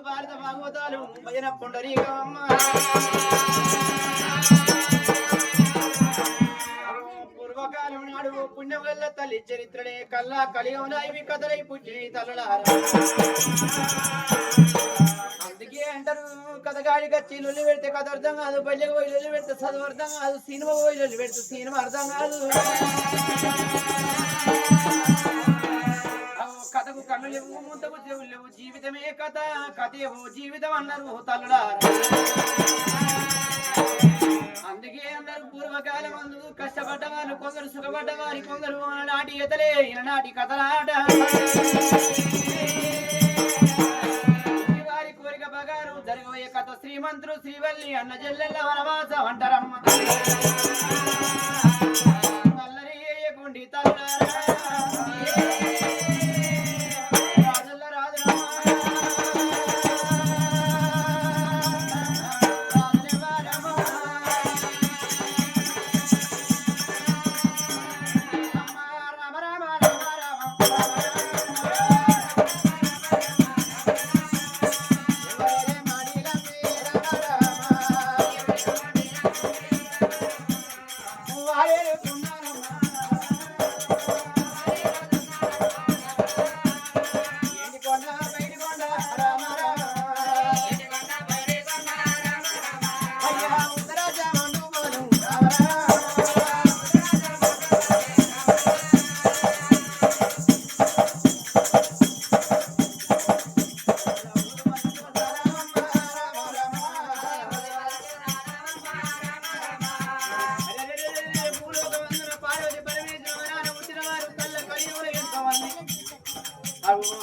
భారత భాగవతాలు భజన పొండరీ పూర్వకాలం నాడు పుణ్యవల్ల తల్లి చరిత్రనే కల్లా కలిగవునాయి కథలై పుట్టి తల్లులారా అందుకే అంటారు కథగాడి కచ్చి లొల్లి పెడితే కథ అర్థం కాదు బయటకు పోయి లొల్లి పెడితే చదువు అర్థం కాదు సినిమా పోయి లొల్లి పెడితే సినిమా అర్థం కాదు కథకు కన్ను లేవు ముంతకు చెవులు లేవు జీవితమే కథ కథేవో జీవితం అన్నారు తల్లులారా అందుకే అన్నారు పూర్వకాలం అందు కష్టపడ్డవారు కొందరు సుఖపడ్డవారి కొందరు నాటి ఎతలే నాటి కథలాట వారి కోరిక బగారు జరగబోయే కథ శ్రీమంతుడు శ్రీవల్లి అన్న జల్లెల్ల వనవాస అంటారమ్మ అల్లరి గుండి తల్లులారా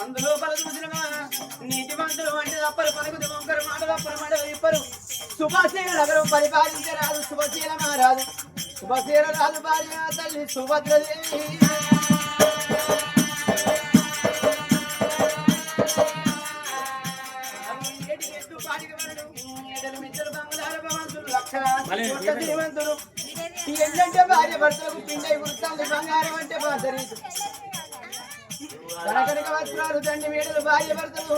అందులో పలు చూసినవా నీటి మంతులు అంటే తప్పరు పలుకుతు వంకరు మాట తప్పరు మాట ఇప్పరు సుభాశీల నగరం పరిపాలించరాదు శుభశీల మారాదు శుభశీల రాదు భార్య తల్లి సుభద్రదేవి శ్రీమంతుడు ఏంటంటే భార్య భర్తలకు పిండై గుర్తాలి బంగారం అంటే బాధరీదు కనకనక వస్త్రాలు దండి వేడులు భార్య భర్తలు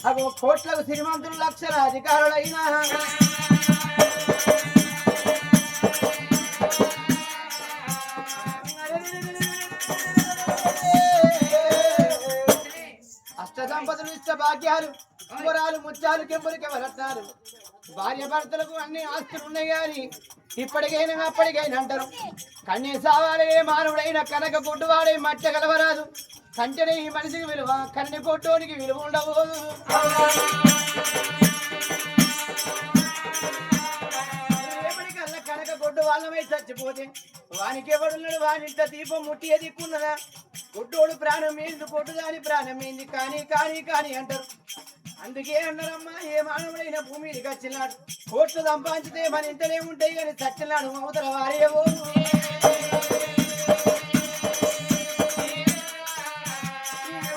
అగో కోట్లకు శ్రీమంతులు లక్షల అధికారులైన అష్ట సంపదలు ఇష్ట భాగ్యాలు అంబరాలు ముత్యాలు కెంపులకెవరత్నాలు భార్య భర్తలకు అన్ని ఆస్తులు ఉన్నాయి కానీ ఇప్పటికైనా అప్పటికైనా అంటారు కన్నీ సావాలే మానవుడైన కనక కొట్టువాడే మట్టె కలవరాదు కంటెనే ఈ మనిషికి విలువ కన్ని కొట్టోనికి విలువ ఉండబోదు రేపటికల్లా కనక కొట్టు వాళ్ళమై చచ్చిపోతే వానికి ఎవడున్నాడు వానింట దీపం ముట్టి దిక్కున్నదా కొట్టోడు ప్రాణం ఏంది కొట్టు దాని ప్రాణం ఏంది కానీ కానీ కానీ అంటారు అందుకే అన్నారమ్మా ఏ మానవుడైన భూమికి వచ్చినాడు కోట్లు సంపాదించితే మన ఇంటనే ఉంటాయి కానీ చచ్చినాడు అవతల వారేవో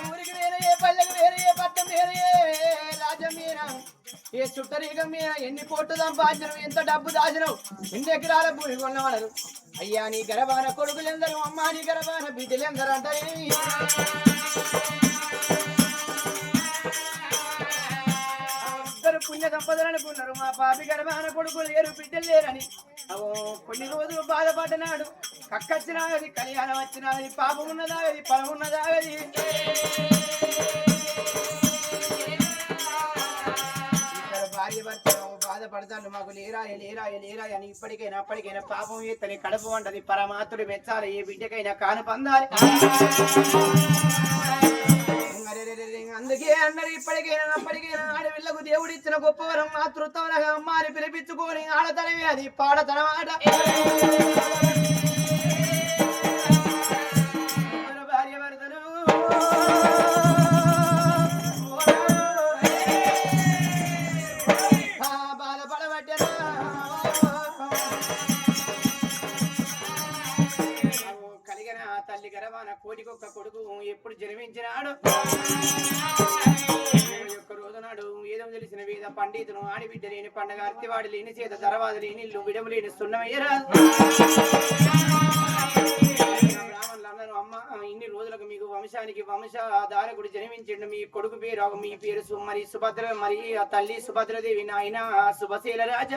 ఊరికి వేరే ఏ పల్లెకి వేరే ఏ పట్టం వేరే రాజ్యం మీద ఏ చుట్టరీగం మీద ఎన్ని కోట్లు సంపాదించడం ఎంత డబ్బు దాచినవు ఎన్ని ఎకరాల భూమి కొన్నవాళ్ళు అయ్యా నీ గర్భాన కొడుకులెందరూ అమ్మా నీ గర్భాన బిడ్డలెందరూ అంటారే పుణ్య సంపదలు అనుకున్నారు మా పాపి గర్భాన కొడుకులు లేరు బిడ్డలు లేరని కొన్ని రోజులు బాధపడ్డనాడు కక్కచ్చినాగది కళ్యాణం వచ్చినాగది పాపం ఉన్నదాగది పొలం ఉన్నదాగది భార్య భర్త బాధపడతాను మాకు లేరాయ లేరాయ లేరాయ అని ఇప్పటికైనా అప్పటికైనా పాపం ఎత్తని కడుపు వంటది పరమాత్ముడు మెచ్చాలి ఏ బిడ్డకైనా కాను పొందాలి అందుకే అన్నారు ఇప్పటికైనా అప్పటికైనా ఆడపిల్లకు దేవుడు ఇచ్చిన గొప్ప వరం మాతృత్వంగా అమ్మాని పిలిపించుకొని ఆడతనమే అది పాడతనమాట భార్య భర్తలు బాధపడబట్టరా తల్లి గర్భాన కోటికొక్క కొడుకు ఎప్పుడు జన్మించినాడు ఒక్క రోజు నాడు ఏదో తెలిసిన వేద పండితులు ఆడిబిడ్డ లేని పండగ అర్తివాడి లేని చేత తర్వాత లేని ఇల్లు విడము లేని సున్నమయ్యరాదు బ్రాహ్మణులందరూ అమ్మ ఇన్ని రోజులకు మీకు వంశానికి వంశధారకుడు జన్మించిండు మీ కొడుకు పేరు మీ పేరు మరి సుభద్ర మరి ఆ తల్లి సుభద్రదేవి నాయన శుభశీల రాజ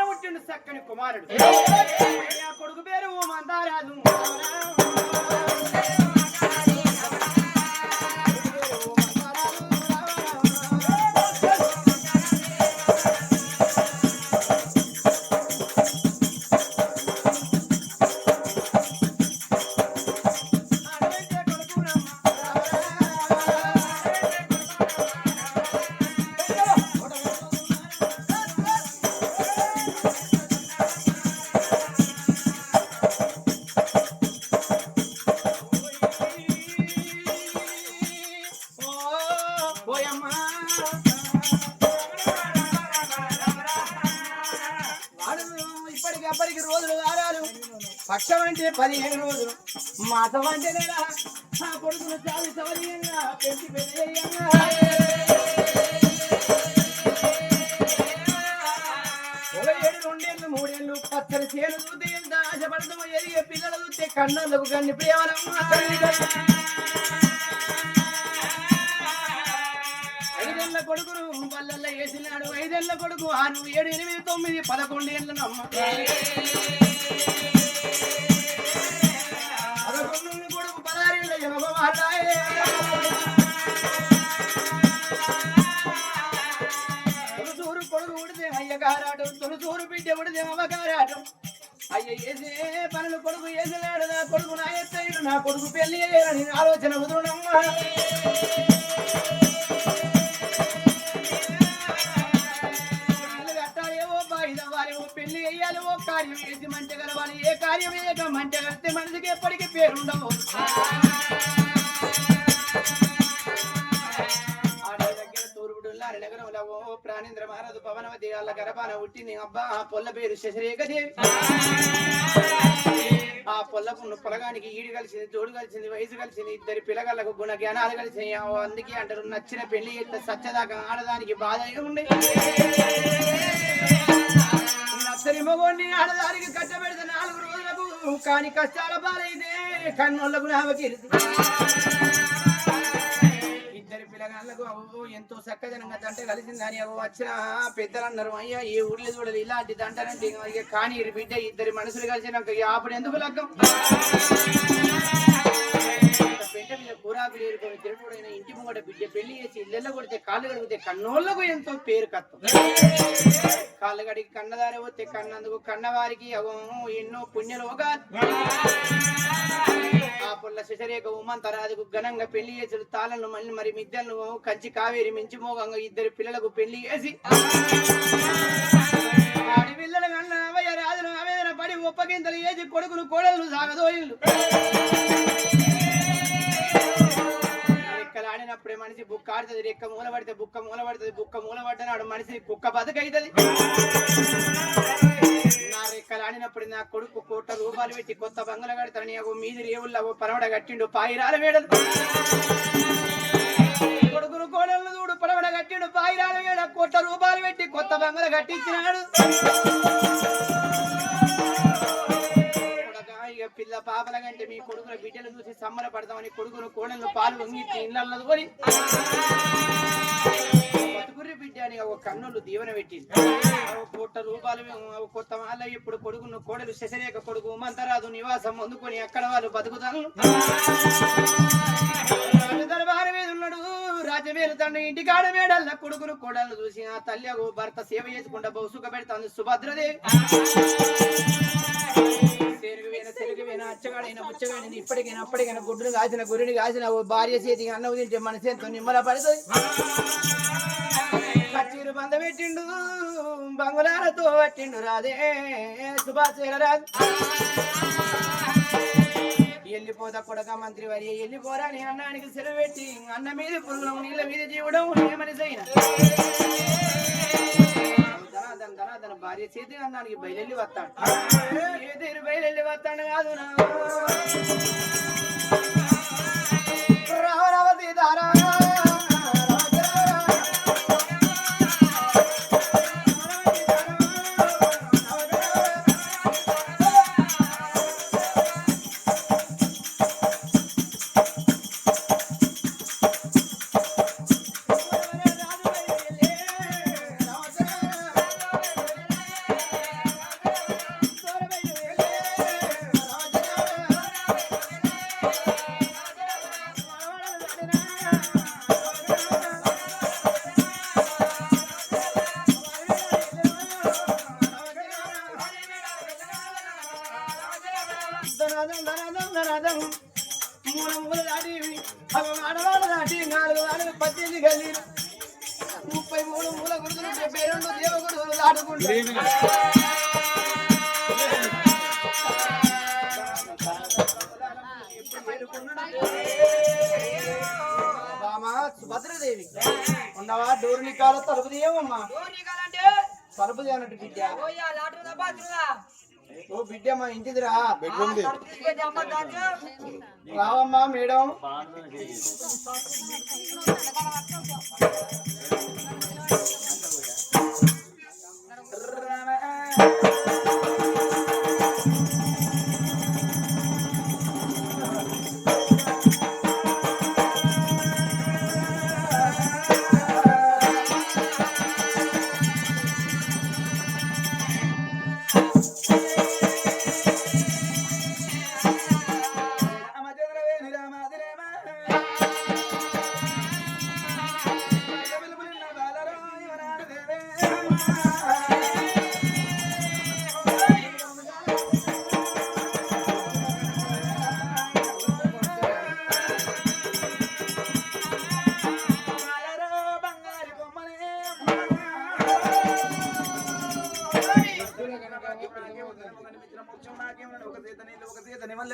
పుట్టిండు చక్కని కుమారుడు కొడుకు పేరు మందారాజు ఇప్పటికి రోజులు వారాలు పక్షం అంటే 15 రోజులు మాసం అంటే నెల ఆ కొడుకును చాలు సవనీయంగా పెంచి పెద్దయ్యంగా 7 2 3 ఏళ్ళు పచ్చని చేను చూస్తే ఎంత ఆశపడతామో ఎదిగే పిల్లలు చూస్తే కన్నులకు కన్ని ప్రియాలమ్మ 5 ఏళ్ళ కొడుకును పల్లెల్లో వేసినాడు 5 ఏళ్ళ కొడుకు 6 7 8 9 11 ఏళ్ళను అమ్మ 11 కొడుకు 16 ఏళ్ళ యమగమాటాయే తొలుచూరు కొడుకు ఉడితే అయ్యగారాటం తొలుచూరు బిడ్డ ఉడితే అమ్మగారాటం అయ్య వేసే పనులు కొడుకు వేసినాడు నా కొడుకు నా ఎత్తయ్యుడు నా కొడుకు పెళ్లి అయ్యారని ఆలోచన కుదురునమ్మ పెళ్లి అయ్యాలి ఓ కార్యం వేసి మంచి గలవాలి ఏ కార్యం వేయక మంచి కలిస్తే మనిషికి ఎప్పటికీ పేరుండవు దగ్గర తూర్పుడు నగరంలో ఓ ప్రాణేంద్ర మహారాజు పవనవతి వాళ్ళ గర్భాన పుట్టింది అబ్బా ఆ పొల్ల పేరు శశరేఖదేవి ఆ పొల్లపున్ను పొలగానికి ఈడు కలిసింది తోడు కలిసింది వయసు కలిసింది ఇద్దరి పిల్లగాళ్ళకు గుణ జ్ఞానాలు కలిసి అందుకే అంటారు నచ్చిన పెళ్లి చేస్తే సచ్చదాకా ఆడదానికి బాధ ఉండే నచ్చని మగోడిని ఆడదానికి కట్టబెడితే 4 రోజులకు కాని కష్టాల పాలైతే కన్నోళ్లకు నామకీర్తి ఇద్దరి పిల్లగాళ్ళకు ఎంతో చక్కదనంగా దంట కలిసిందని వచ్చిన పెద్దలు అన్నారు అయ్యా ఏ ఊర్లో చూడదు ఇలాంటి దంటనంటే కానీ బిడ్డ ఇద్దరి మనసులు కలిసినాక అప్పుడు ఎందుకు లగ్గం పెంట మీద కూరాకులు ఏరుకొని తిరుగుడైన ఇంటి ముంగట బిడ్డ పెళ్లి చేసి ఇళ్ళల్లో కొడితే కాళ్ళు కడిగితే కన్నోళ్లకు ఎంతో పేరు కత్తం కాళ్ళు కడిగి కన్నదారి పోతే కన్నందుకు కన్నవారికి ఎన్నో పుణ్యలోకాలు ఆ పుల్ల శశరేఖ ఉమంతరాజుకు ఘనంగా పెళ్లి చేసాడు తాళను మళ్ళీ మరి మిద్దెలను కంచి కావేరి మించి మోగంగా ఇద్దరు పిల్లలకు పెళ్లి చేసి ఆడి పిల్లలు కన్నా అవయ్య రాజును ఆవేదన పడి ఒప్పగింతలు వేసి కొడుకును కోడలను సాగదోయిళ్ళు రెక్కలాడినప్పుడే మనిషి బుక్క ఆడుతుంది రెక్క మూల పడితే బుక్క మూల పడుతుంది బుక్క మూల పడ్డనాడు మనిషి కుక్క బతుకైతుంది నా రెక్కలాడినప్పుడు నా కొడుకు 1 కోట్ల రూపాయలు పెట్టి కొత్త బంగళ కడతాడని మీది రేవుల్లో పరవడ కట్టిండు పాయిరాల వేడలు కొడుకును కోడలను చూడు పరవడ కట్టిండు పాయిరాల వేడ 1 కోట్ల రూపాయలు పెట్టి కొత్త బంగళ కట్టించినాడు ఇక పిల్ల పాపల కంటే మీ కొడుకుల బిడ్డలు చూసి సమ్మర పడతామని కొడుకును కోడలను పాలు వంగిచ్చి ఇళ్ళల్లో కొని బతుకుర్రి బిడ్డ అని ఒక కన్నులు దీవెన పెట్టింది 1 కోట్ల రూపాయలు కొత్త వాళ్ళ ఇప్పుడు కొడుకును కోడలు శశరేఖ కొడుకు మంతరాజు నివాసం అందుకొని అక్కడ వాళ్ళు బతుకుతాను దర్బారు మీద ఉన్నాడు రాజవేలు తండ్రి ఇంటికాడ వేడల్ల కొడుకును కోడలను చూసి ఆ తల్లి భర్త సేవ చేసుకుంటా బహుసుక పెడతాను సుభద్రదేవి తెలుగువేనా అచ్చగాడైనా ముచ్చగాడైనా ఇప్పటికైనా అప్పటికైనా గుడ్డును కాసిన గురిని కాసిన భార్య చేతికి అన్నం తింటే మన చేతితో నిమ్మల పడుతుంది కచ్చీరు బంద పెట్టిండు బంగుళాలతో పట్టిండు రాదే సుభాష్ రాదు వెళ్ళిపోతా కొడక మంత్రి వారి వెళ్ళిపోరా నీ అన్నానికి సెలవు పెట్టి అన్న మీద పురుగులం నీళ్ళ మీద జీవడం ఏ మనిషి అయినా ధనాధన భార్య చేతి అన్నానికి బయలుల్లి వస్తాడు ఏదేరు బయలుల్లి వస్తాడు కాదు రావరావతి దారా ఆడవాళ్ళ దాటి 4 వాడలు 18 గల్లి 33 మూల గురుతులు 72 దేవ గురుతులు దాటుకుంటారు సుభద్రదేవి ఉండవా డోర్ని కాల తలుపు తీయమమ్మా తలుపు తీయనట్టు బిడ్డ ఓ బిడ్డ మా ఇంటిదిరా బెడ్రూమ్ రావమ్మా మేడం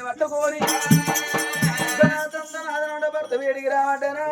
పట్టుకోని భర్త వేడికి రావటనా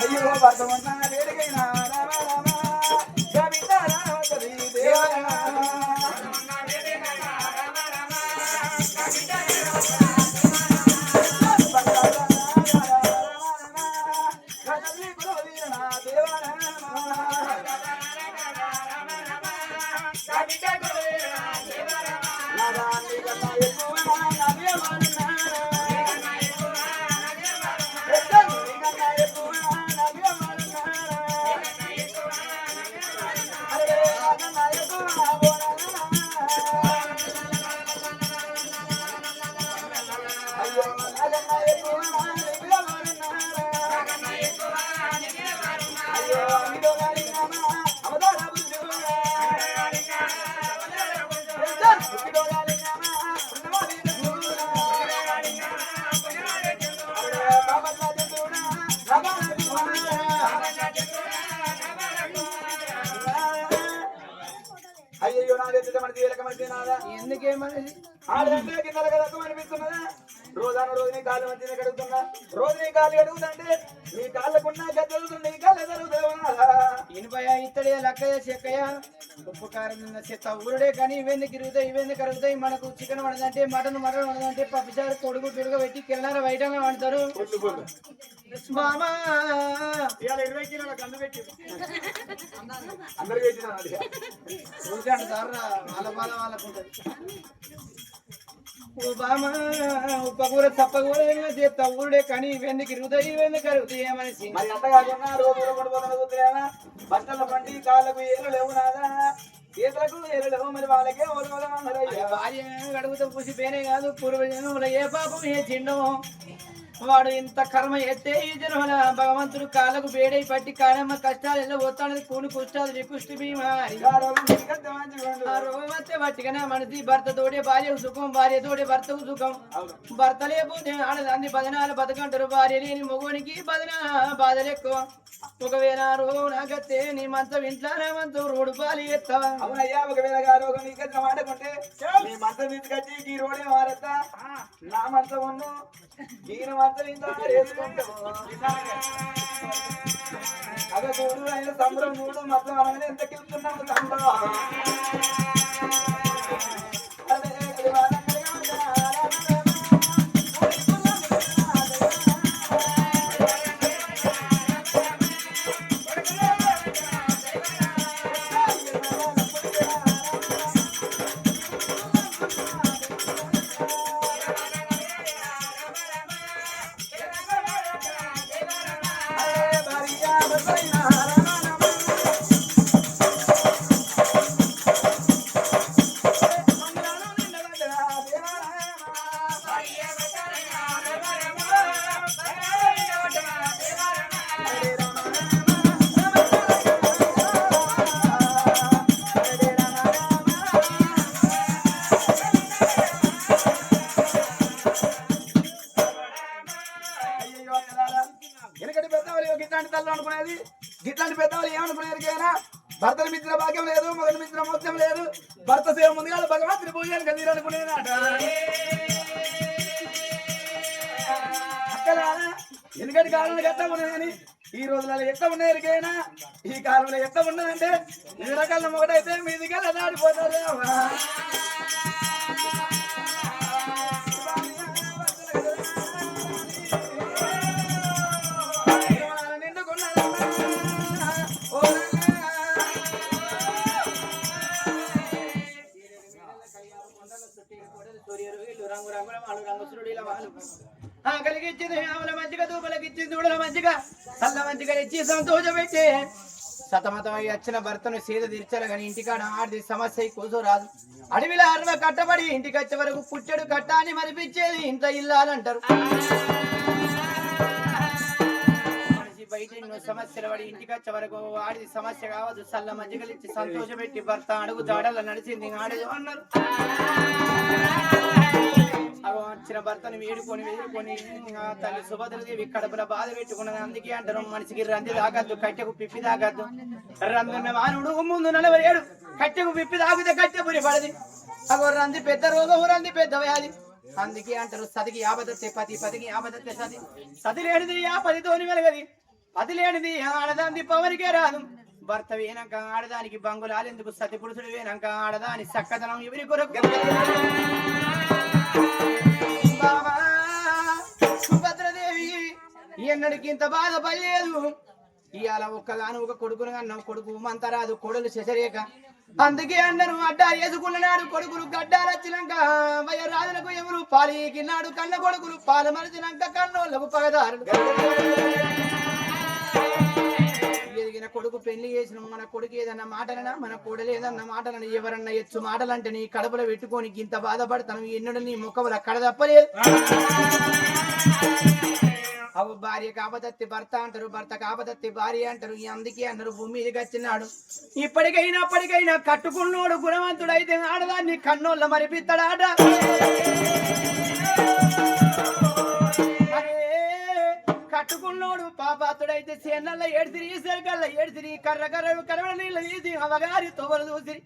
అయ్యో భగవంతా వేడికైనా రామ రామ గవిత రావతది దేవా రోజాన రోజు నీ కాళ్ళు మంచిగా కడుగుతున్నా రోజు నీ కాళ్ళు కడుగుతుంటే నీ కాళ్ళకున్నా గద్దలుతుంది నీ కాళ్ళు జరుగుతావా ఇనుపయ ఇత్తడి లక్కయ్య చెక్కయ్య ఉప్పు కారం నిన్న చెత్త ఊరుడే కానీ ఇవన్నీ గిరుగుతాయి ఇవన్నీ కరుగుతాయి మనకు చికెన్ వండదంటే మటన్ వండదంటే పప్పుచారు కొడుకు పిడుగు పెట్టి కిల్లర బయటనే వండుతారు మామా ఇవాళ 20 కిలోల గండు పెట్టి అందరు పెట్టినా చూసాడు సార్ వాళ్ళ బాధ వాళ్ళకు ఉంటుంది ఓ బామా ఉప్పకూర తప్పకూర చేస్తా ఊరుడే కానీ ఇవన్నీ గిరుగుతాయి ఇవన్నీ కరుగుతాయి మనిషి మరి అంత కాకుండా రోజు పడిపోతున్నా బట్టల పండి కాళ్ళకు ఏలు లేవు నాదా చేతులకు ఏలు లేవు మరి వాళ్ళకే భార్య అడుగుతూ పూసిపోయినే కాదు పూర్వజన్మల ఏ పాపం ఏ చిన్నో వాడు ఇంత కర్మ ఎత్తే ఈ జన్మల భగవంతుడు కాళ్ళకు వేడై పట్టి కాడమ్మ కష్టాలు ఎలా పోతాడు కూని కుష్టాలు రికుష్టి రోగమత్తే పట్టికనే మనసి భర్త తోడే భార్యకు సుఖం భార్య తోడే భర్తకు సుఖం భర్త లేకపోతే ఆడదాన్ని బదనాలు బతకంటారు భార్య లేని మొగునికి బాధలు ఎక్కువ ఒకవేళ రోగం నాకత్తే నీ మంచం ఇంట్లో మంచం రోడ్డు పాలు ఎత్తావా అవునయ్యా ఒకవేళ రోగం నీకు మాటకుంటే నీ మంచం తీసుకొచ్చి ఈ రోడే మారత్తా నా మంచం ఉన్ను ఈయన మంచం ఇంత వేసుకుంటావు అదే చూడు ఆయన సంబరం చూడు మొత్తం అనగానే ఎంత కిలుతున్నాము సంబరం గిట్లాంటి పెద్దవాళ్ళు ఏమనుకునేది కైనా భర్తల మిత్ర భాగ్యం లేదు మగల మిత్ర మోక్షం లేదు భర్త సేవ ముందుగా భగవంతుని పూజలు కలిగి అనుకునేదట అక్కడ ఎందుకంటే కాలంలో ఎట్లా ఉన్నదని ఈ రోజులలో ఎట్లా ఉన్నదికైనా ఈ కాలంలో ఎట్లా ఉన్నదంటే ఈ రకాల ఒకటైతే మీదిగా దాడిపోతారు కలిగించింది ఆవుల మంచిగా దూపలకిచ్చింది దూడల మంచిగా చల్ల మంచిగా ఇచ్చి సంతోషపెట్టి సతమతమై వచ్చిన భర్తను సీద తీర్చాలి కానీ ఇంటికాడ ఆడిది సమస్య కూసోరాదు అడవిలో అరవ కట్టబడి ఇంటికి వచ్చే వరకు పుట్టెడు కట్ట అని మరిపించేది ఇంత ఇల్లాలంటారు మనిషి బయట ఎన్నో సమస్యలు పడి ఇంటికి వచ్చే వరకు ఆడిది సమస్య కావద్దు చల్ల మంచిగా ఇచ్చి సంతోషపెట్టి భర్త అడుగు దాడల నడిచింది ఆడేది అన్నారు వచ్చిన భర్తను వేడుకొని తల్లి సుభద్రదేవి కడుపుల బాధ పెట్టుకున్నది అందుకే అంటారు మనిషికి రంది తాగద్దు కట్టెకు పిప్పి తాగద్దు రందున్న మానవుడు ముందు 47 కట్టెకు పిప్పి తాగితే కట్టె పురి పడది అగో రంది పెద్ద రోగం రంది పెద్ద వ్యాధి అందుకే అంటారు సదికి ఆపదత్తే పతికి ఆపదత్తే సది లేనిది ఆ పదితోని వెలగది పది లేనిది ఆడదాంది పవరికే రాదు భర్త వేనాక ఆడదానికి బంగులాలెందుకు సతి పురుషుడు వేనాక ఆడదాని చక్కదనం ఎవరి కొరకు సుభద్రదేవి ఎన్నడికి ఇంత బాధపడలేదు ఇవాళ ఒక్కగాను ఒక కొడుకును అన్నావు కొడుకు మంతరాదు కొడులు శశరేఖ అందుకే అన్నను అడ్డా వేసుకున్నాడు కొడుకులు గడ్డాలు వచ్చినాక వయరాజులకు ఎవరు పాలికిన్నాడు కన్న కొడుకులు పాలు మరిచినాక కన్నోళ్ళకు పగదారుడు ఎదిగిన కొడుకు పెళ్లి చేసిన మన కొడుకు ఏదన్నా మాటలనా మన కొడలు ఏదన్నా మాటలని ఎవరన్నా ఎచ్చు మాటలంటే నీ కడుపులో పెట్టుకొని ఇంత బాధపడతాను ఎన్నడు నీ ముఖముల కడ తప్పలేదు అవు భార్య కాపదత్తి భర్త అంటారు భర్త కాపదత్తి భార్య అంటారు అందుకే అన్నారు భూమి మీదకి వచ్చినాడు ఇప్పటికైనా కట్టుకున్నోడు గుణవంతుడైతే ఆడదాన్ని కన్నోళ్ళ మరిపిస్తాడాట కట్టుకున్నోడు పాపాతుడైతే సేనల్ల ఏడ్తిరి సరికల్ల ఏడ్తిరి కర్ర నీళ్ళు తీసి అవగారి తోవలు చూసి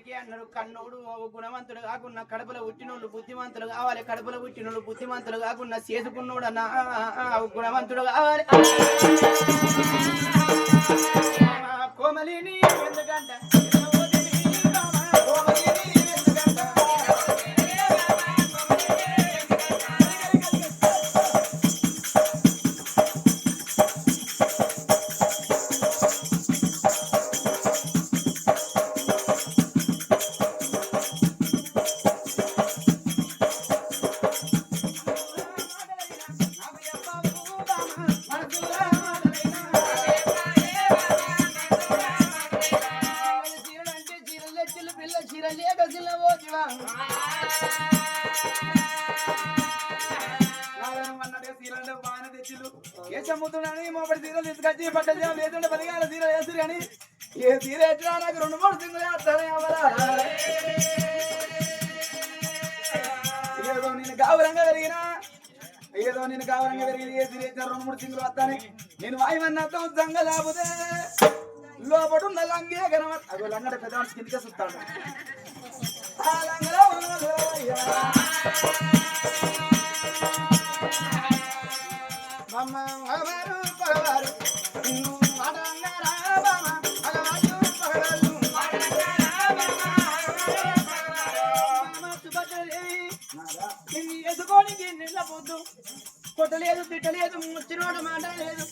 అందుకే అన్నారు కన్నోడు గుణవంతుడు కాకున్నా కడుపులో పుట్టినోళ్ళు బుద్ధిమంతులు కావాలి, కడుపులో పుట్టినోళ్ళు బుద్ధిమంతులు కాకున్నా చేసుకున్నోడు అన్న గుణవంతుడు కావాలి. కోమలిని ఎందుకంట కేశముతున్నాని మోపడి తీరలు తీసుకొచ్చి పట్టజ లేదంటే పదిగాల తీర వేసి కానీ ఏ తీర ఎట్లా నాకు 2-3 సింగులు వేస్తానే ఏదో నేను గావురంగా పెరిగినా ఏదో నేను గావురంగా పెరిగింది ఏ తీర 2-3 సింగులు వస్తానే నేను వాయుమన్నతో జంగ లేకపోతే లోపడున్న లంగే కనవ అగో లంగడ పెద్ద కిందకే చూస్తాడు ఆ లంగలో మగవారు పగవారు ఎదుకోనికి నిలబొద్దు కొట్టలేదు తిట్టలేదు ముచ్చినోడు మాట లేదు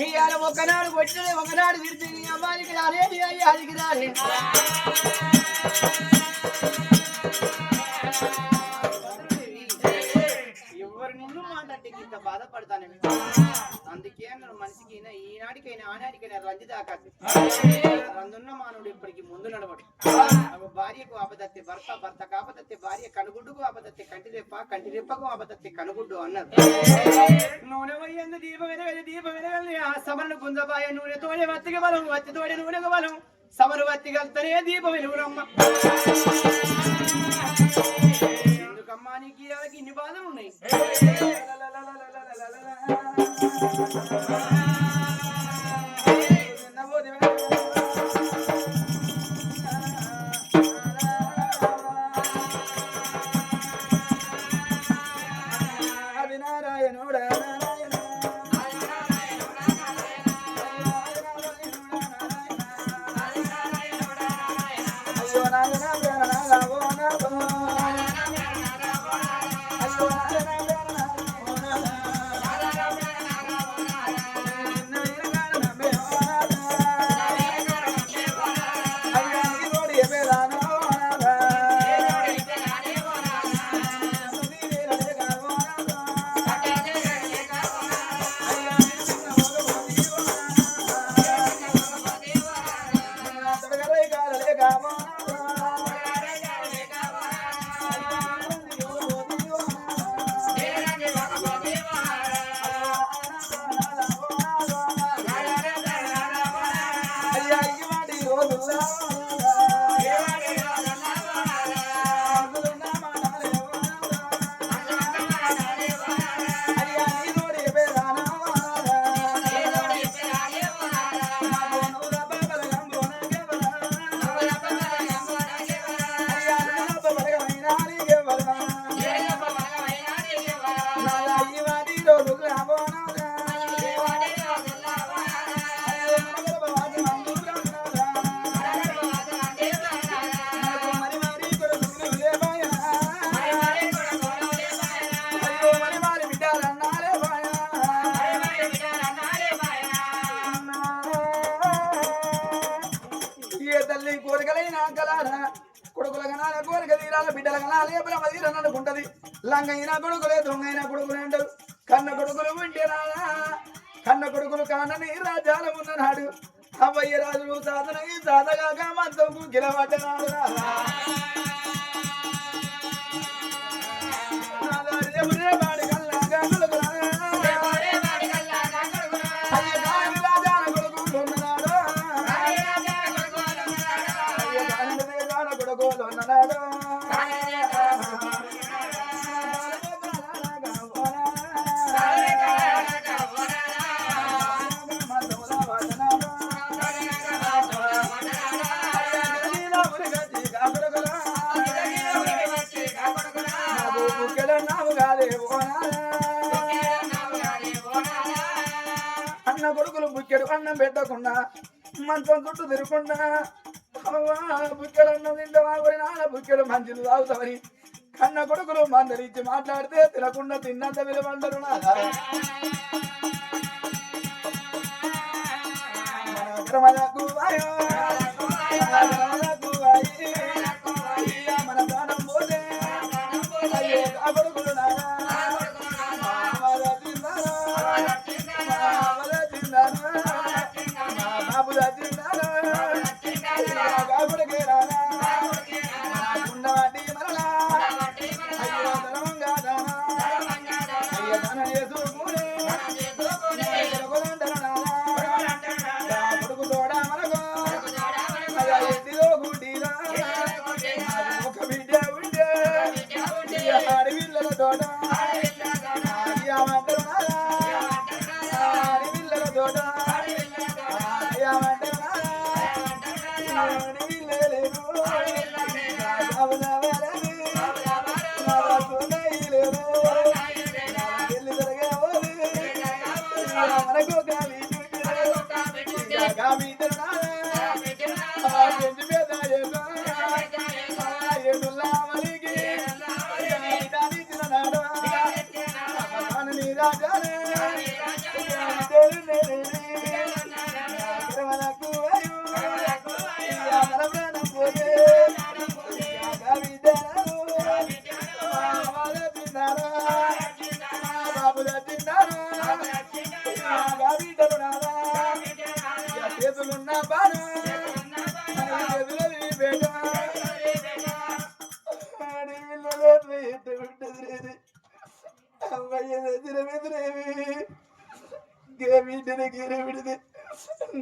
ఇవాళ ఒకనాడు కొట్టలే ఒకనాడు తిరిగి అమ్మాయికి రాలేదు అయ్యాదికి రాలే ఎవరు నిన్ను మాట్లాడి ఇంత బాధపడతాను అందుకే అన్నాడు మనిషికి ఈనాటికైనా ఆనాటికైనా రంజి దాకా రందున్న మానవుడు ఇప్పటికి ముందు నడవడు భార్యకు ఆపదత్తే భర్త భర్తకు ఆపదత్తే భార్య కనుగుడ్డుకు ఆపదత్తే కంటి రెప్పకు ఆపదత్తే కనుగుడ్డు అన్నారు నూనె వయ్యందు దీపం వెనగలి ఆ సమరను గుంజబాయ నూనెతోనే వత్తికి బలం వత్తితోడే నూనెకు బలం సమరు వత్తి కలుతనే దీపం వెలుగురమ్మ ఎందుకమ్మా నీకు ఇన్ని బాధలు ఉన్నాయి అది నారాయణుడా అనుకుంటది లంగైనా కొడుకులే దొంగైనా కొడుకులే అంటారు కన్న కొడుకులు ఉంటే రాదా కన్న కొడుకులు కానని రాజ్యాల ఉన్ననాడు అవ్వయ్య రాజులు సాధన సాధగా మంతం గిలబడ్డనాడు అన్నం పెట్టకుండా మంచం చుట్టూ తిరుగుకుండా బుక్కెడు అన్నం తింటావా కొరి నాన్న బుక్కెడు మంచిలు తాగుతామని కన్న కొడుకులు మందలిచ్చి మాట్లాడితే తినకుండా తిన్నంత విలువంటారు నాదా మన ప్రాణం పోతే అయ్యో ఆ కొడుకులు నాదా బాబు కాబడికే రానా ఉండవాటి మరలా అయ్యో ధర్మంగా దానా అయ్య దాన చేసుకునే కొడుకు తోడా మనకు అయ్యా ఎట్టిదో గుడ్డిలా ఒక బిడ్డ ఉండే అడవిళ్ళ తోట అయ్యామంటారు అడవిళ్ళ తోట అయ్యామంటారు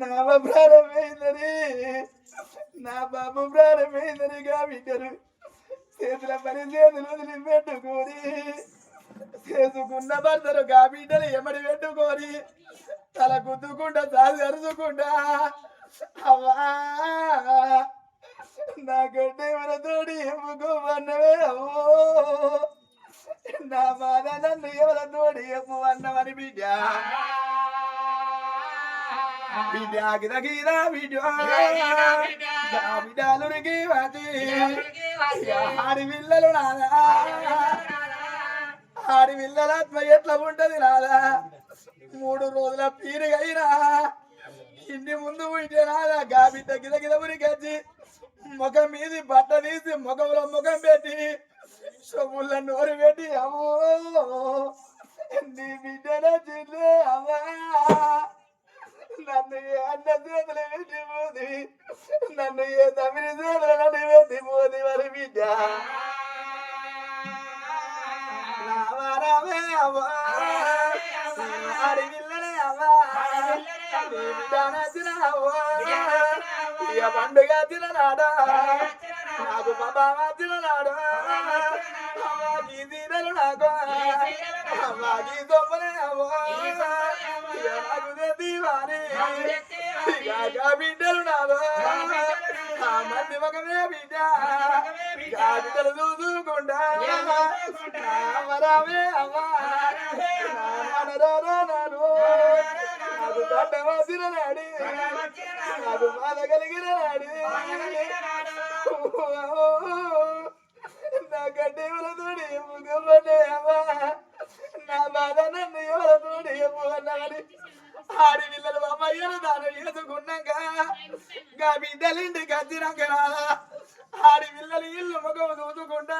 నా ప్రారంభమైందని నా బాబు ప్రారంభమైందనిగా బిడ్డరు చేతుల పని చేతులు వదిలిపెట్టుకొని చేసుకున్న భర్తలు గా బిడ్డలు ఎమడి పెట్టుకొని తల గుద్దుకుంటా సాగు అరుచుకుంటా అవ్వా నాకంటే ఎవరితోటి ఎమ్ముకోమన్నవే అవ్వో నా బాధ నన్ను ఎవరితోటి ఎమ్ము అన్నవని బిడ్డ బిడ్డ బిడ్డలురికి ఆడి పిల్లలు నాదా ఆడి పిల్లల ఆత్మ ఎట్లా ఉంటది నాదా 3 రోజుల పీరుగైనా ఇంటి ముందు ఉంటే నాదా గా బిడ్డ గిద ఉరికొచ్చి ముఖం మీది బట్ట తీసి ముఖంలో ముఖం పెట్టి సొమ్ముల నోరు పెట్టి అమ్మో నీ బిడ్డన చిల్లే అమ్మా నన్ను ఏ అన్న చేతులు పెట్టిపోది నన్ను ఏ తమిళ చేతులు నన్ను పెట్టిపోది మరి బిడ్డ నావరమే అవ్వా అడిగిల్లనే అవ్వా బిడ్డ అవ్వా ఇక పండుగ తిననాడా నాకు బాబా తిననాడు అవ్వాకి తీరలు నాకు అవ్వాకి దొమ్మనే అవ్వా నాకు దీవాని బిడ్డలు నాదో మంది మగమే బిడ్డ బిడ్డలు చూసుకుంటా రామే అవ్వా నాను నాకు తొండ వచ్చిన నాడి నాకు బాధ కలిగిన నాడి నాకంటే ఎవరితోడి ఎమ్ముకోమనే అవ్వా నా బాధ నన్ను ఎవరితోడి ఎమ్ము అన్నాని ఆడి పిల్లలు అమ్మయ్యను దాన్ని వేసుకున్నాక గా బిడ్డలింటికి వచ్చినాక ఆడి పిల్లలు ఇల్లు ముఖం చూసుకుంటా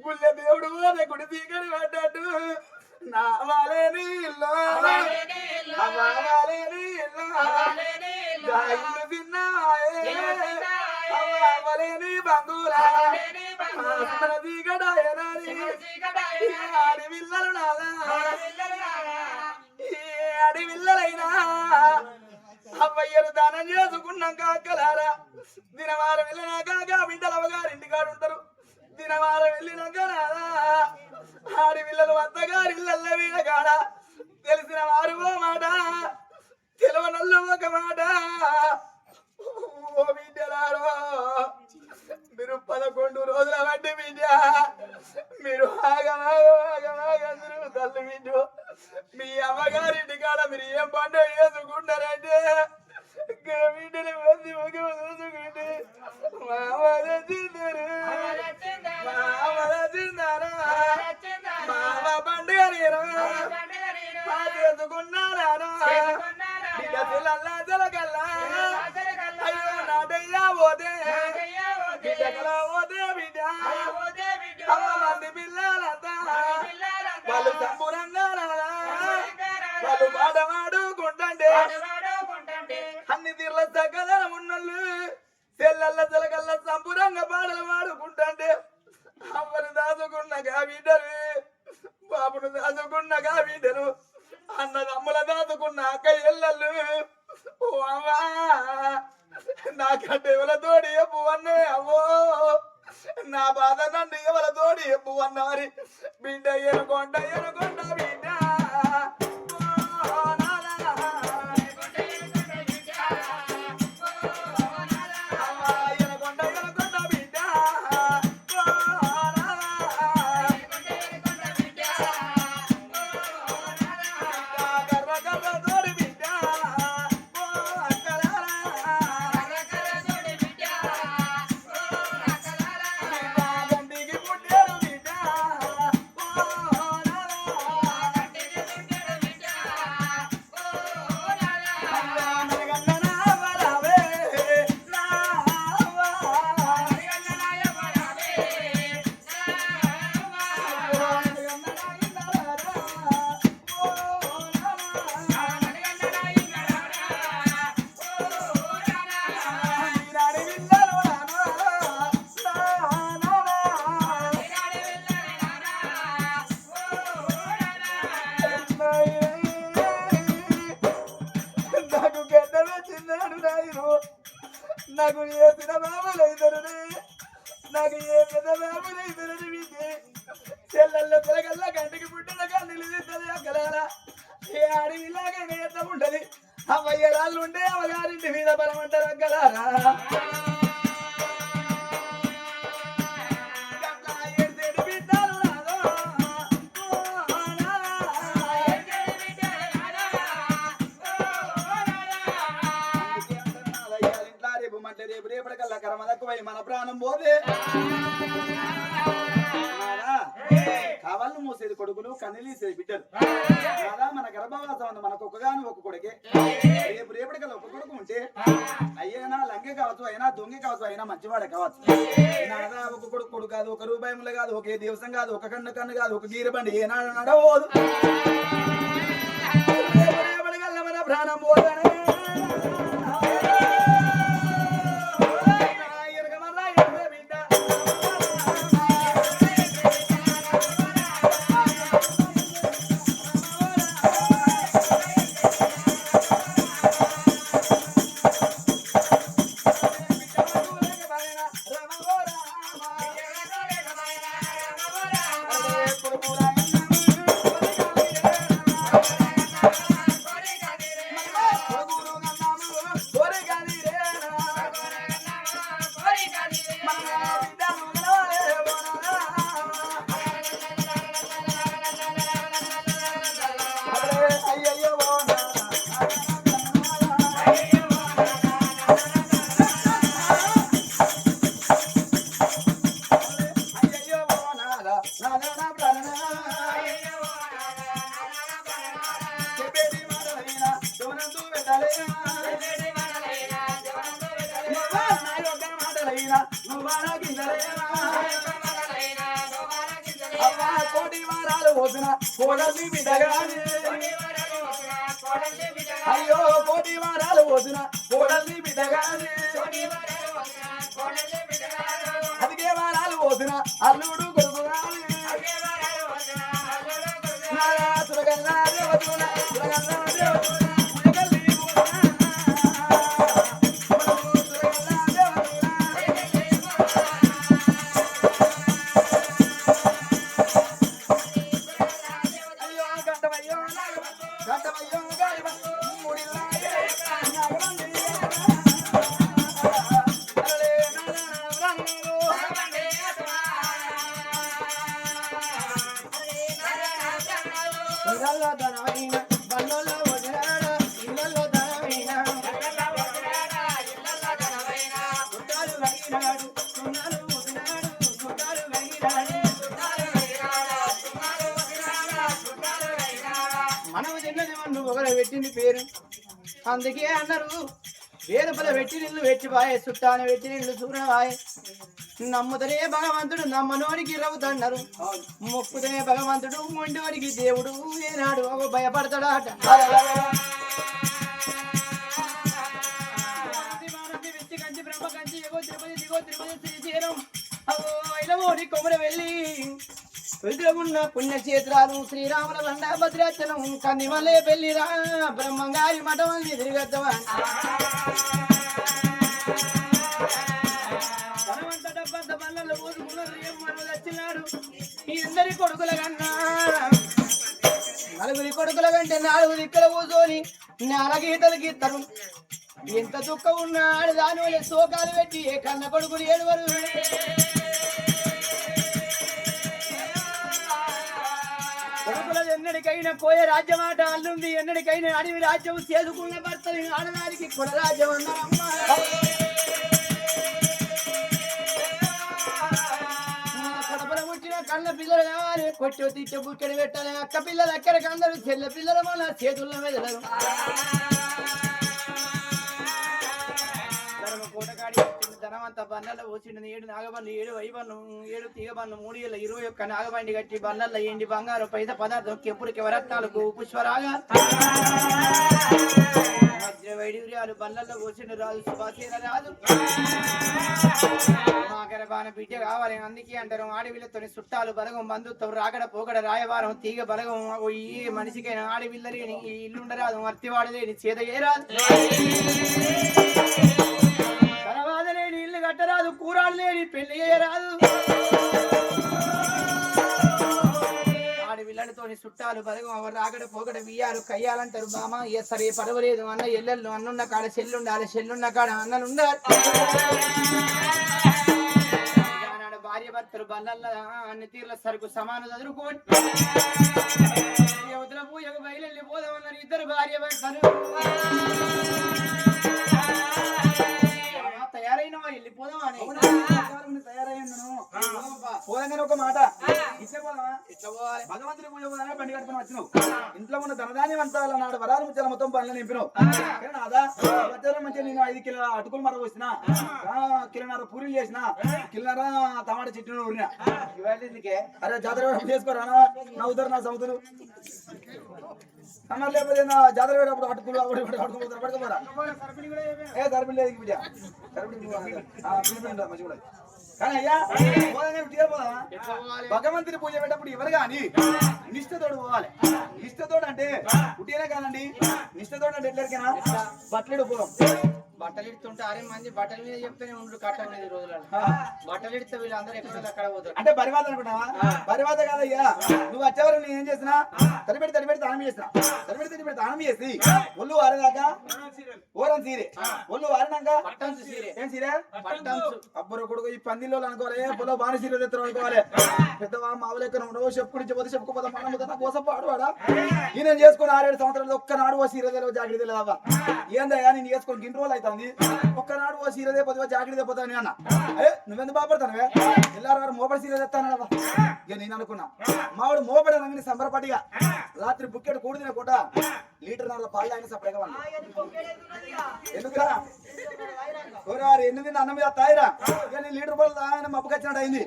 గుళ్ళె దేవుడు అదే గుడి తీగడి పడ్డట్టు నా వాలేని ఇల్లు అవ్వాలేని ఇల్లు ఇల్లు తిన్నాయే అవ్వలేని బంగులా మన తీగడాయనాని ఆడి పిల్లలు నాదా ఆడి పిల్లలైనా అవ్వయ్యను దానం చేసుకున్నాక అక్కలారా దినవారం వెళ్ళినాక బిడ్డలు అవ్వగారింటి కాడు ఉంటారు దినవారం వెళ్ళినాక నాదా ఆడి పిల్లలు అత్తగారి ఇళ్ళల్లో వీడ కాడ తెలిసిన వారు ఓ మాట తెలవనల్లు ఒక మాట ఓ బిడ్డలారో మీరు 11 రోజుల వంటి బిడ్డ మీరు ఆగమాగ తల్లి బిడ్డ మీ అమ్మగారింటి కాడ మీరు ఏం పండుగ చేసుకుంటారంటే వీటిని మంది ఒక చూసుకుంటే మామ పండుగ చేసుకున్నారా పిల్లల్లా జలగల్లా అయ్యో నాటయ్యా పోతే బిడ్డకలా పోతే బిడ్డ మంది పిల్లలంతా వాళ్ళు సంపూరంగా వాళ్ళు పాట వాడుకుంటే అన్ని తీర్ల సకలం ఉన్నళ్ళు తెల్లల్ల జలగల్ల సంపూరంగా పాటలు పాడుకుంటే అమ్మను దాచుకున్నగా బిడ్డలు బాబును దాచుకున్నగా బిడ్డలు అన్నదమ్ముల దాచుకున్న అక్క ఎల్లళ్ళు ఓ అమ్మా నాకంటే ఎవరితోడి ఎప్పు అన్నే అవ్వో నా బాధ నన్ను ఎవరితోడి ఎప్పు అన్నారు బిడ్డ ఎనుకొండ బిడ్డ నాకు ఏ పెద్ద బాబులైతరుని నాకు ఏ పెద్ద బాబులైతరుని మీకు చెల్లెల్లో పిల్లగల్లా కంటికి పుట్టిన కన్నులు తీస్తుంది అక్కలారా ఏ అడవిలాగా నేత ఉండదు అవ్వయ్యరాళ్ళు ఉండే అమ్మగారింటి మీద బలమంటారు అక్కలారా రేపటికల్లా కర్మ తక్కువై మన ప్రాణం పోతే కావాళ్ళు మూసేది కొడుకులు కన్నీసేది బిడ్డలు కాదా మన గర్భవాసం ఉంది మనకు ఒక్కగాను ఒక కొడుకే రేపటికల్లా ఒక కొడుకు ఉంటే అయ్యేనా లంగే కావచ్చు అయినా దొంగ కావచ్చు అయినా మంచివాడే కావచ్చు నాదా ఒక కొడుకు కాదు ఒక రూపాయములు కాదు ఒకే దివసం కాదు ఒక కన్ను కాదు ఒక గీరబండి ఏనాడు నడవదు రేపటికల్లా మన ప్రాణం పోతానే కోటి వారాలు పోతున్నా కోడలి బిడ్డగానే అయ్యో కోటి వారాలు పోతున్నా కోడలి బిడ్డగానే అదిగే వారాలు పోతున్నా అల్లుడు కొడుకుగానే సురగల్లా దేవతున్నా సురగల్లా దేవతున్నా ధనమైన బల్లల్లో వదిలాడా ఇళ్ళల్లో ధనమైన చుట్టాలు వెలిగినాడు సున్నాలు వదిలాడు చుట్టాలు వెలిగినాడు మనము తిన్నది మనం ఒకరు పెట్టింది పేరు అందుకే అన్నారు వేదపల వెట్టి నిల్లు వెచ్చిపాయే చుట్టాన వెట్టి నిల్లు చూడవాయే నమ్ముతనే భగవంతుడు నమ్మనోడికి రవుతన్నారు మొక్కుతనే భగవంతుడు మొండోడికి దేవుడు ఏనాడు ఒక భయపడతాడాట కంచి బ్రహ్మ కంచి ఎగో తిరుపతి దిగో తిరుపతి శ్రీశైలం అవో ఐలమోడి కొమర వెళ్ళి ఉన్న పుణ్యక్షేత్రాలు శ్రీరాముల బండ భద్రాచలం కందిమలే పెళ్లిరా బ్రహ్మంగారి మఠం అని తిరిగద్దవా వచ్చినాడు ఈ అందరి కొడుకుల కన్నా నలుగురి కొడుకుల కంటే 4 దిక్కుల కూర్చొని నేలగీతలు గీస్తారు ఎంత దుఃఖం ఉన్నాడు దాని వల్ల శోకాలు పెట్టి ఏ కన్న కొడుకులు ఏడువరు కొడుకుల ఎన్నడికైనా పోయే రాజ్యం ఆట అల్లుంది ఎన్నడికైనా అడవి రాజ్యం చేసుకున్న భర్తని ఆడదానికి కుల రాజ్యం అన్నారమ్మా కళ్ళ పిల్లలు కావాలి కొట్టి తీర్చే బుక్కడి పెట్టాలి అక్క పిల్లలు ఎక్కడికి అందరూ చెల్లె పిల్లల వల్ల చేతుల్లో మెదలరు కోటకాడి ధనవంత బండల్లో పోసిండు 7 నాగబండ్లు 7 వైబన్ను 7 తీగబండ్లు 3 ఏళ్ళ 21 నాగబండి కట్టి బండల్లో ఎండి బంగారు పైస పదార్థం కెప్పుడికి వరత్తాలకు పుష్పరాగా వైడూర్యాలు బండ్లలో పోసిండు రాజు సుభాషేన రాజు మాకర బాణ బిడ్డ కావాలి అందుకే అంటారు ఆడవిల్లతోని చుట్టాలు బలగం బంధుత్వం రాకడ పోకడ రాయవారం తీగ బలగం ఈ మనిషికైనా ఆడవిల్ల లేని ఈ ఇల్లుండరాదు మర్తివాడ లేని చేద ఏరాదు తర్వాత లేని ఇల్లు కట్టరాదు కూరాలు లేని పెళ్లి చేయరాదు ఆడవిల్లలతోని చుట్టాలు బలగం ఎవరు రాకడ పోకడ వియ్యారు కయ్యాలంటారు బామ ఏ సరే పడవలేదు అన్న ఎల్లెళ్ళు అన్నున్న కాడ చెల్లుండాలి చెల్లున్న కాడ అన్నలుండాలి భార్య భర్తలు బల్లల్లో అన్ని తీర్ల సరుకు సమానం చదువుకోండి యువతల పూజకు బయలుల్లి పోదామన్నారు 2 భార్య భర్తలు తయారైన వెళ్ళిపోదాం అని పోదాం ఒక మాట భగవంతుని పూజ బండి కట్టుకుని వచ్చినావు ఇంట్లో ఉన్న ధనధాన్యం అంతా నాడు వరాలు ముచ్చాల మొత్తం పనులు నింపినావు మంచిగా నేను 5 కిలో అటుకులు మర పోసిన కిలోన్నర పూరీలు చేసిన కిలోన్నర టమాటా చెట్టు ఊరినా అరే జాతర చేసుకోరా నవ్వుతారు నా సముద్రులు అన్నారు లేకపోతే నా జాతర వేటప్పుడు అటుకులు అడుగుతారు పడుకోరా ఏ సరిపి లేదు పూజ సరిపి మంచి కూడా కానీ అయ్యా భగవంతుని పూజ పెట్టప్పుడు ఎవరు కానీ నిష్ఠతోడు పోవాలి నిష్ఠతోడు అంటే పుట్టినే కాదండి నిష్ఠతోడు అంటే ఎట్లరికైనా బట్టలు పోదాం బట్టలు ఇడుతుంటే 6 మంది బట్టల మీద చెప్తూనే ఉండు కట్టలేదు రోజులలో బట్టలు ఇడితే వీళ్ళందరూ ఎక్కడ అక్కడ పోతారు అంటే బరివాత అనుకుంటావా బరివాత కాదయ్యా నువ్వు వచ్చేవారు నేను ఏం చేసినా తడిపెడి తానం చేసిన తడిపెడి తానం చేసి ఒళ్ళు వారేదాకా ఓరం సీరే ఒళ్ళు వారినాక ఏం సీరే అబ్బరు కొడుకు ఈ పందిలో అనుకోవాలి పొలం బాణ సీర తెత్తరు అనుకోవాలి పెద్దవా మావులెక్క నువ్వు చెప్పుకుని చెప్పుకోపోతా మనం కోసం పాడువాడా ఈయన చేసుకుని 6-7 సంవత్సరాలు ఒక్కనాడు ఓ సీర తెలియదు జాగ్రత్త తెలియదా ఏందయ్యా నేను చేసుకొని గిన్ని రోజులు అవుతుంది ఒక్కనాడు ఓ సీర తెపోతే జాగ్రత్త తెపోతాను అన్న అదే నువ్వెందుకు బాపడతానువే ఎల్లారు మోపడి సీర తెస్తాను కదా ఇక నేను అనుకున్నా మావాడు మోపడి రంగని సంబరపడిగా రాత్రి బుక్కెట్ కూడి తినకుండా లీటర్ 4 పాలు ఆయన సపరేగా ఎందుకురా ఓరారు 8 అన్నం మీద తాయిరా ఇక నీ లీటర్ పాలు ఆయన మబ్బుకి వచ్చినట్టు అయింది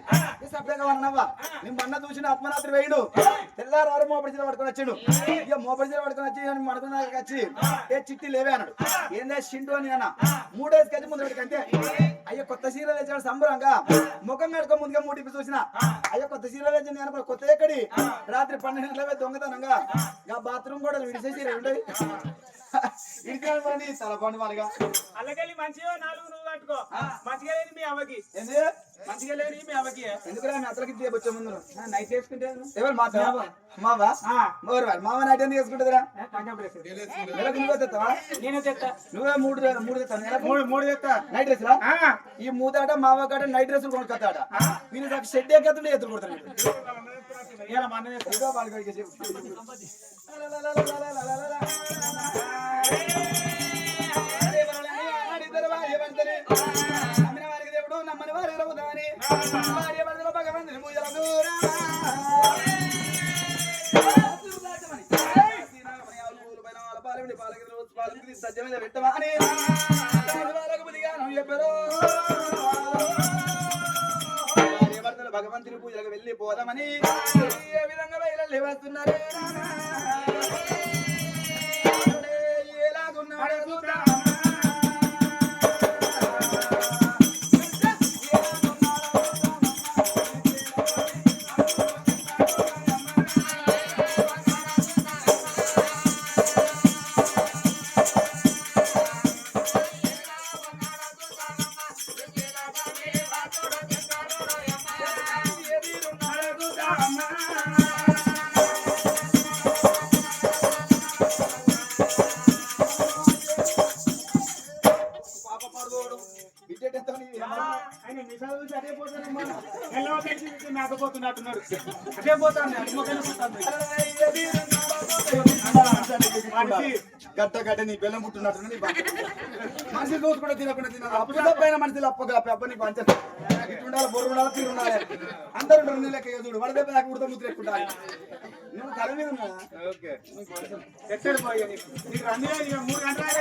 సపరేగా అన్నవా నీ మన్న చూసిన ఆత్మరాత్రి వేయడు తెల్లారు మోపడి చీర పట్టుకొని వచ్చాడు ఇక మోపడి చీర పట్టుకొని వచ్చి మడుకున్నా వచ్చి ఏ చిట్టి లేవే అన్నాడు ఏందా చిండు అని అన్న 3 డేస్ కలిసి ముందు పెట్టుకు అంతే అయ్యో కొత్త సీర తెచ్చాడు సంబరంగా ముఖం కడుకో ముందుగా 3 టిప్పు చూసిన అయ్యో కొత్త సీర తెచ్చింది అనుకో కొత్త ఎక్కడి రాత్రి 12 గంటల దొంగతనంగా బాత్రూమ్ కూడా విడిసేసి ఉండేది ఇడికి తలపండి వాళ్ళగా అలాగే మంచిగా 4 నువ్వు కట్టుకో మంచిగా లేని మీ అవ్వకి మంచిగా లేని మీ అవ్వ అత్తలకి ఎందుకురా మీ అతలకి వచ్చే ముందు నైట్ వేసుకుంటే ఎవరు మావా మావా మావ నైట్ ఎందుకు వేసుకుంటుందిరా నేనే తెస్తా నువ్వే మూడు తెస్తాను మూడు తెస్తా నైట్ డ్రెస్ రా ఈ మూతాట మావ కాట నైట్ డ్రెస్ కొనుక్కొస్తాడ మీరు నాకు షెడ్ ఎక్కతుండే ఎత్తులు కొడతాను ఇలా మన నమ్మిన వారికి దేవుడు నమ్మని వారి రవుదాని భార్య భర్తలు భగవంతుని పూజల సత్యమైన పెట్టమని వాళ్ళకు బుద్ధిగాను చెప్పారు భార్య భర్తలు భగవంతుని పూజలకు వెళ్ళి పోదామని ఏ విధంగా బయలు వస్తున్నారు ఎలాగున్నాడు ఆయన నిజాలు చూసి అదే పోతానమ్మా ఎలా మేకపోతున్నట్టున్నాడు అదే పోతాను గట్ట గట్ట నీ బెల్లం పుట్టినట్టు మనిషి రోజు కూడా తినకుండా తినాలి అప్పుడు తప్పైన మనుషులు అప్పని పంచాలి ఉండాలి బొర్రు ఉండాలి తీరు ఉండాలి అందరూ ఉంటారు నీ లెక్క చూడు వడదే నాకు ఉడత ముద్ర ఎక్కుంటాలి నువ్వు కల మీద ఉన్నా ఎక్కడ పోయా నీకు అన్నీ 3 గంటలు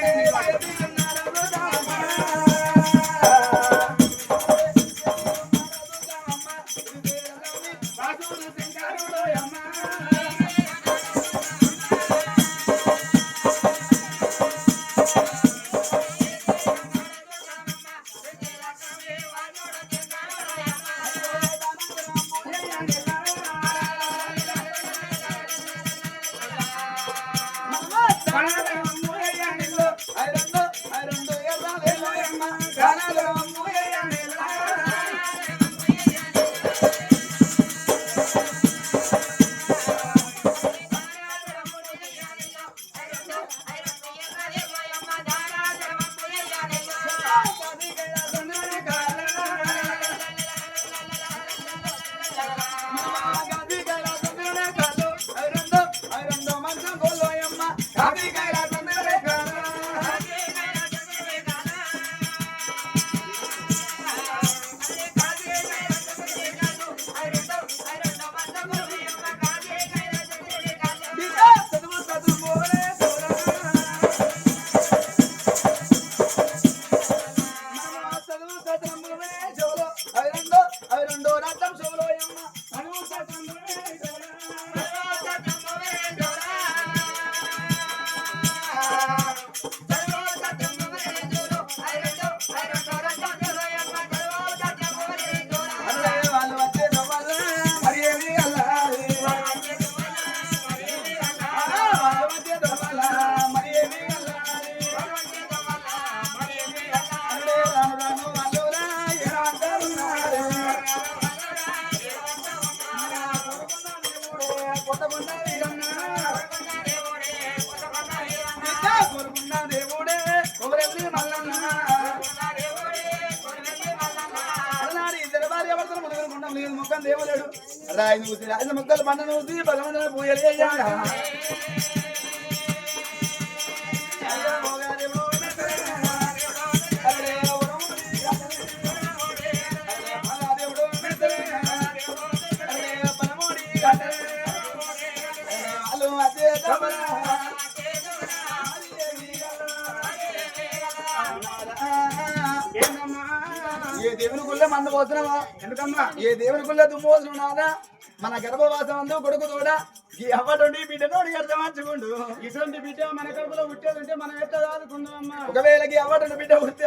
ముఖం దేవులేడు రాయి చూసి రాజు మొక్కలు పంట చూసి భగవంతుని పూజలు చేయాలి ఏ దేవుని గుళ్ళ మన్ను పోతున్నావా ఎందుకమ్మా ఏ దేవుని గుళ్ళ దుమ్ము పోతున్నావునా మన గర్భవాసం అందు కొడుకు తోడా ఈ అవ్వటండి బిడ్డనోడి అర్థమంచుకుండు ఇటువంటి బిడ్డ మన కడుపులో పుట్టేదంటే మనం ఎట్లా దాదుకుందామమ్మా ఒకవేళ అవ్వటండి బిడ్డ పుడితే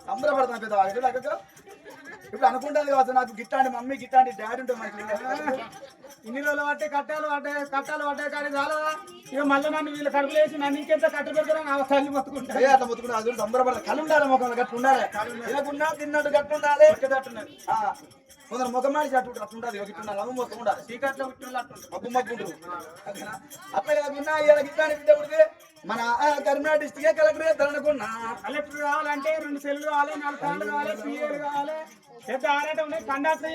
సంబరపడతాను పెద్ద ఇప్పుడు అనుకుంటాను కావచ్చు నాకు గిట్టాంటి మమ్మీ గిట్టాంటి డాడీ ఉంటే మంచిగా ఇన్ని రోజులు పట్టే కట్టాలు పట్టాయి కానీ చాలా ఇక మళ్ళీ నన్ను వీళ్ళ కడుపులు వేసి నన్ను ఇంకెంత కట్టు పెడతారని ఆ తల్లి మొత్తుకుంటా అట్లా ముత్తుకున్నా అది సంబరపడదు కళ్ళు ఉండాలి ముఖం గట్టు ఉండాలి తినకుండా తిన్నట్టు గట్టు ఉండాలి కొందరు ముఖం మాడి అట్టు అట్టుంటది ఒకటి ఉండాలి అమ్మ మొత్తం ఉండాలి చీకట్లో పుట్టిన అట్టుంటారు మబ్బు మబ్బు ఉంటుంది అట్లా కాకుండా ఇలా గిట్టాన్ని బిడ్డ ఉడితే మన కరీంనగర్ డిస్ట్రిక్ట్ కలెక్టర్ తనకున్నా కలెక్టర్ కావాలంటే 2 సెల్లు కావాలి 4 ఫ్యాన్లు కావాలి పిఏలు కావాలి పెద్ద ఆరాటం ఉన్నాయి కండక్టర్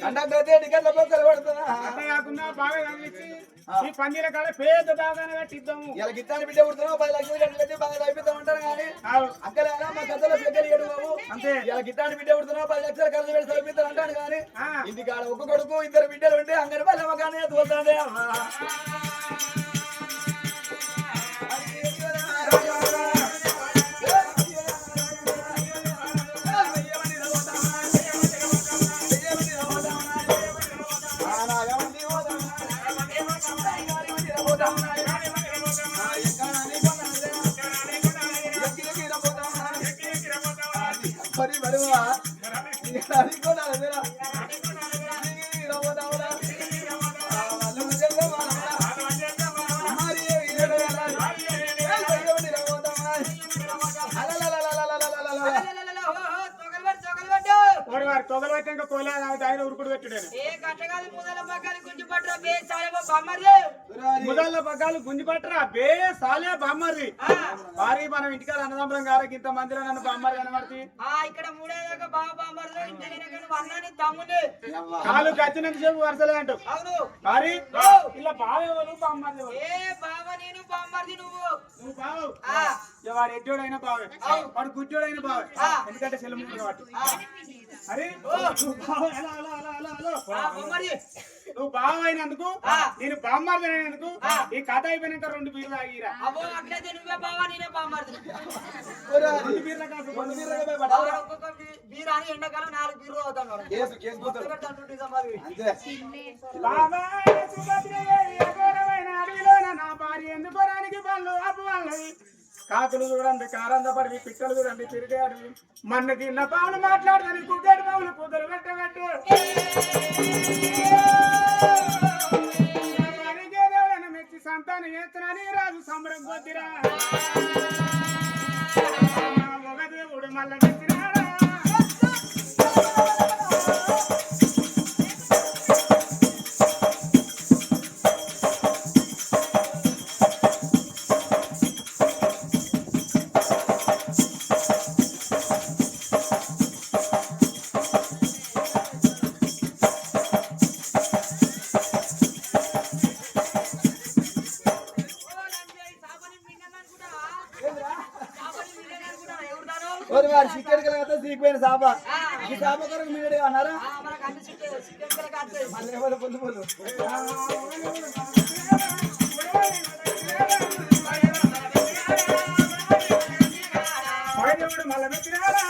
కండక్టర్ అయితే టికెట్ల పోకలు పడుతున్నా అట్లా కాకుండా బాగా చదివించి ఈ పందిల కాడ పెద్ద దాగానే కట్టిద్దాము ఇలా గిట్టాన్ని బిడ్డ ఉడుతున్నావు 10 లక్షలు కట్టలేదు బాగా అయిపోతాం అంటారు కానీ అక్కలేనా మా కథలో పెద్దలు ఏడు బాబు అంతే ఇలా గిట్టాన్ని బిడ్డ ఉడుతున్నావు 10 లక్షలు ఖర్చు పెట్టి చదివిస్తారు అంటాడు కానీ ఇంటికాడ ఒక్క కొడుకు 2 బిడ్డలు ఉంటే అంగడి పల్లె మగానే తోలుతాడే అమ్మా మరి మరువా తొగలు పెట్టాక కోలే ఆయన ఉరుకుడు పెట్టాడు ముదళ్ళ పగ్గాలు గుంజి పట్టరా బే సాలే బామ్మర్ది భారీ మనం ఇంటికాడ అన్నదమ్ములం గారికి ఇంత మందిలో నన్ను బామ్మర్ది అనబడి ఇక్కడ మూడేదాకా బాగా బామ్మర్ది ఇంటి అన్నాని తమ్ముని కాలు కచ్చినంత సేపు వరుసలే అంటావు అవును భారీ ఇలా బావేవాళ్ళు బామ్మర్ది ఏ బావ నేను బామ్మర్ది నువ్వు బావు వాడు ఎడ్డోడైనా బావే వాడు గుడ్డోడైనా బావే ఎందుకంటే సెలవు కాబట్టి అరే నువ్వు బావ అయినందుకు నేను బామ్మర్ది అయినందుకు ఈ కథ అయిపోయినాక 2 బీర్లు ఆగిరా అబ్బో అట్లయితే నువ్వే బావ నేనే బామ్మర్ది 2 బీర్ల కాదు 2 బీర్ల ఒక్కొక్క బీరాని ఎండాకాలం 4 బీర్లు అవుతాం నా భార్య ఎందుకోడానికి పనులు అప్పువాళ్ళవి కాకులు చూడండి కారంద పడి పిట్టలు చూడండి తిరిగాడు మన్ను తిన్న పావులు మాట్లాడదని కుడ్డాడు పావులు కుదరు పెట్టబెట్టు దేవుడని మెచ్చి సంతానం చేస్తున్నాని రాజు సంబరం కొద్దిరా ఒక దేవుడు మళ్ళీ మెచ్చినాడా సిక్కిపోయిన సాప ఈ సాప కొరకు మీరు అన్నారా మళ్ళీ పొద్దు పొద్దు మళ్ళీ పెట్టినారా